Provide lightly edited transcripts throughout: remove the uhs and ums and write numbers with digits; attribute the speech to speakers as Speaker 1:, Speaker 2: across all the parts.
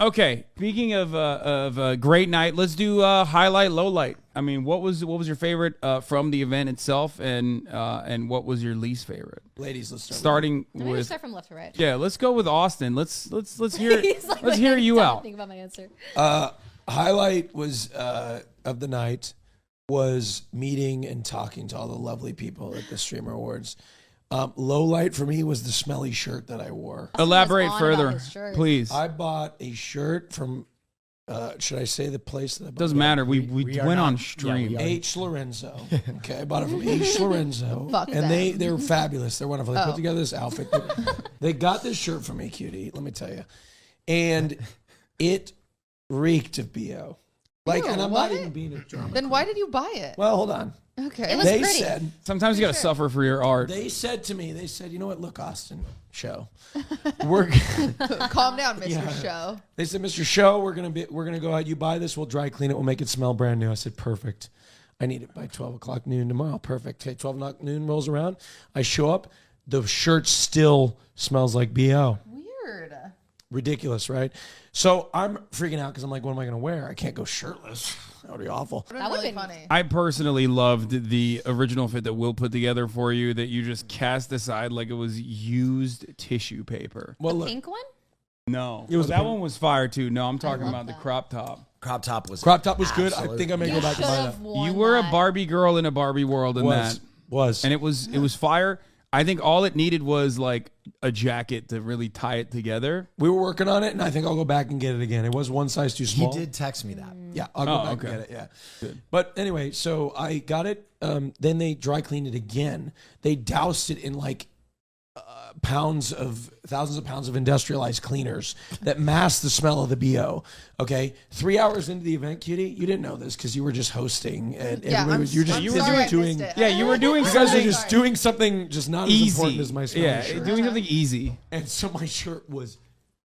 Speaker 1: Okay, speaking of a great night, let's do highlight, low light. I mean, what was your favorite from the event itself, and what was your least favorite?
Speaker 2: Ladies, let's
Speaker 1: starting
Speaker 3: with.
Speaker 1: with
Speaker 3: start from left to right.
Speaker 1: Yeah, let's go with Austin. Let's hear
Speaker 3: like,
Speaker 1: let's hear you out.
Speaker 3: Think about my answer.
Speaker 2: Highlight was of the night was meeting and talking to all the lovely people at the Streamer Awards. Low light for me was the Smelly shirt that I wore.
Speaker 1: Elaborate further, please.
Speaker 2: I bought a shirt from, should I say the place that I bought
Speaker 1: Doesn't matter. We went on stream.
Speaker 2: H. Lorenzo. Okay, I bought it from H. Lorenzo. And they were fabulous. They're wonderful. They put together this outfit. They got this shirt for me, cutie, let me tell you. And it reeked of BO. Like, and I'm not even being a drama.
Speaker 4: Then why did you buy it?
Speaker 2: Well, hold on.
Speaker 4: Okay.
Speaker 3: It was
Speaker 2: They
Speaker 3: pretty.
Speaker 2: said,
Speaker 1: Sometimes you got to suffer for your art.
Speaker 2: they said to me, you know what? Look, Austin, Show.
Speaker 4: Calm down, Mr.
Speaker 2: Yeah.
Speaker 4: Show.
Speaker 2: They said, Mr. Show, we're gonna go out. You buy this, we'll dry clean it, we'll make it smell brand new. I said, perfect. I need it by 12 o'clock noon tomorrow. Perfect. Okay, 12 o'clock noon rolls around. I show up. The shirt still smells like BO.
Speaker 4: Weird.
Speaker 2: Ridiculous, right? So I'm freaking out because I'm like, what am I going to wear? I can't go shirtless. That would be awful.
Speaker 4: That would be funny.
Speaker 1: I personally loved the original fit that Will put together for you that you just cast aside like it was used tissue paper.
Speaker 2: Well,
Speaker 3: The
Speaker 2: look,
Speaker 3: pink one?
Speaker 1: No.
Speaker 2: It was
Speaker 1: that one was fire too. No, I'm talking
Speaker 3: love
Speaker 1: about the
Speaker 3: that.
Speaker 1: crop top.
Speaker 5: Crop top was
Speaker 2: good. I think I may go back and buy that.
Speaker 1: You were a Barbie girl in a Barbie world in that. And it was fire. I think all it needed was like a jacket to really tie it together.
Speaker 2: We were working on it, and I think I'll go back and get it again. It was one size too small.
Speaker 5: He did text me that.
Speaker 2: Yeah, I'll go back and get it. Yeah. Good. But anyway, so I got it. Then they dry cleaned it again. They doused it in like thousands of pounds of industrialized cleaners that mask the smell of the BO. Okay, 3 hours into the event, cutie, you didn't know this because you were just hosting and
Speaker 4: Yeah,
Speaker 2: you were doing.
Speaker 1: Yeah, you were doing.
Speaker 2: You guys are just doing something just not
Speaker 1: easy.
Speaker 2: as important as my smell.
Speaker 1: Yeah,
Speaker 2: shirt.
Speaker 1: doing something easy.
Speaker 2: And so my shirt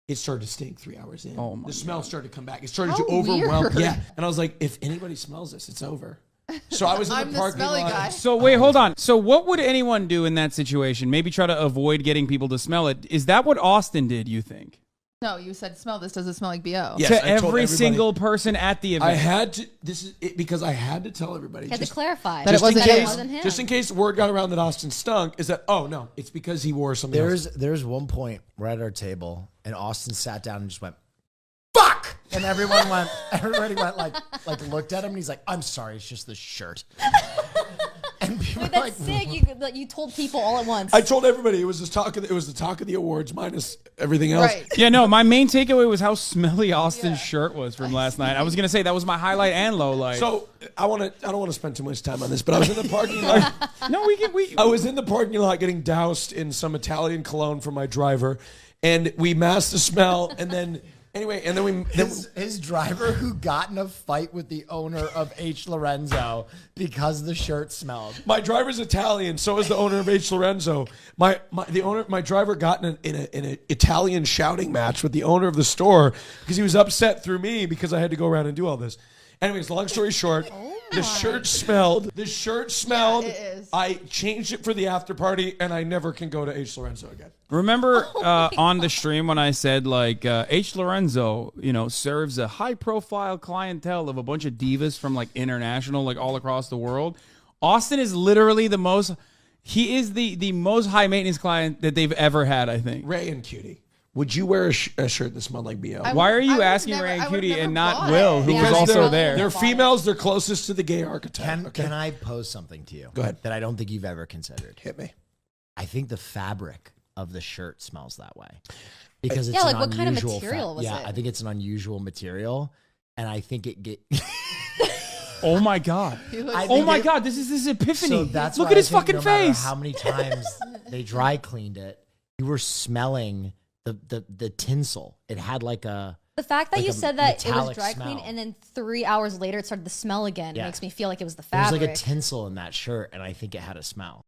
Speaker 2: it started to stink 3 hours in.
Speaker 1: Oh my
Speaker 2: the smell started to come back. It started
Speaker 4: How
Speaker 2: to overwhelm.
Speaker 4: weird.
Speaker 2: Yeah, and I was like, if anybody smells this, it's over. So I was in
Speaker 4: I'm
Speaker 2: the
Speaker 4: the
Speaker 2: parking
Speaker 4: smelly
Speaker 2: lot.
Speaker 4: guy.
Speaker 1: So wait, hold on. So what would anyone do in that situation? Maybe try to avoid getting people to smell it. Is that what Austin did, you think?
Speaker 4: No, you said smell this. Does it smell like BO?
Speaker 2: Yes,
Speaker 1: To
Speaker 2: I told
Speaker 1: every
Speaker 2: everybody.
Speaker 1: single person at the event.
Speaker 2: I had to. This is it because I had to tell everybody.
Speaker 3: You had to clarify.
Speaker 4: That it wasn't
Speaker 3: that
Speaker 4: him.
Speaker 3: it wasn't him.
Speaker 2: Just in case word got around that Austin stunk, is that no, it's because he wore something else.
Speaker 5: There's one point we're at our table and Austin sat down and just went, "Fuck!" And everybody went like looked at him and he's like, "I'm sorry, it's just the shirt." And people
Speaker 3: Wait,
Speaker 5: were like,
Speaker 3: that's sick. You told people all at once.
Speaker 2: I told everybody it was the talk of the awards minus everything else.
Speaker 4: Right.
Speaker 1: Yeah, no, my main takeaway was how smelly Austin's shirt was from last night. I was going to say that was my highlight and low light.
Speaker 2: So I don't want to spend too much time on this, but I was in the parking lot.
Speaker 1: No, I
Speaker 2: was in the parking lot getting doused in some Italian cologne from my driver, and we masked the smell, and then
Speaker 5: his driver who got in a fight with the owner of H. Lorenzo because the shirt smelled.
Speaker 2: My driver's Italian, so is the owner of H. Lorenzo. My driver got in an Italian shouting match with the owner of the store because he was upset through me because I had to go around and do all this. Anyways, long story short, the shirt smelled. The shirt smelled.
Speaker 4: Yeah, it is.
Speaker 2: I changed it for the after party, and I never can go to H. Lorenzo again.
Speaker 1: Remember on the stream when I said like H. Lorenzo, serves a high-profile clientele of a bunch of divas from like international, like all across the world. Austin is literally the most high-maintenance client that they've ever had, I think.
Speaker 2: Ray and Cutie, would you wear a shirt that smelled like BO?
Speaker 1: Why are you
Speaker 4: I
Speaker 1: asking
Speaker 4: would've
Speaker 1: Ray and
Speaker 4: never- I
Speaker 1: Cutie
Speaker 4: would've
Speaker 1: and
Speaker 4: never
Speaker 1: not
Speaker 4: bought
Speaker 1: Will,
Speaker 4: it.
Speaker 1: who was
Speaker 4: Because
Speaker 1: also there?
Speaker 2: They're females. They're closest to the gay archetype.
Speaker 5: Can I pose something to you?
Speaker 2: Go ahead.
Speaker 5: That I don't think you've ever considered.
Speaker 2: Hit me.
Speaker 5: I think the fabric of the shirt smells that way because it's
Speaker 3: Yeah,
Speaker 5: an
Speaker 3: like what kind of
Speaker 5: unusual
Speaker 3: material was
Speaker 5: yeah,
Speaker 3: it?
Speaker 5: I think it's an unusual material, and I think it get.
Speaker 1: Oh my god! Oh my god! This is this epiphany.
Speaker 5: So that's
Speaker 1: Look
Speaker 5: why
Speaker 1: at his
Speaker 5: I think
Speaker 1: fucking
Speaker 5: no matter
Speaker 1: face.
Speaker 5: How many times they dry cleaned it? You were smelling the tinsel. It had like a.
Speaker 3: The fact that
Speaker 5: like
Speaker 3: you
Speaker 5: a
Speaker 3: said that it was
Speaker 5: metallic
Speaker 3: dry
Speaker 5: smell.
Speaker 3: clean and then 3 hours later it started to smell again
Speaker 5: Yeah.
Speaker 3: makes me feel like it was the
Speaker 5: There was
Speaker 3: fabric.
Speaker 5: like a tinsel in that shirt, and I think it had a smell.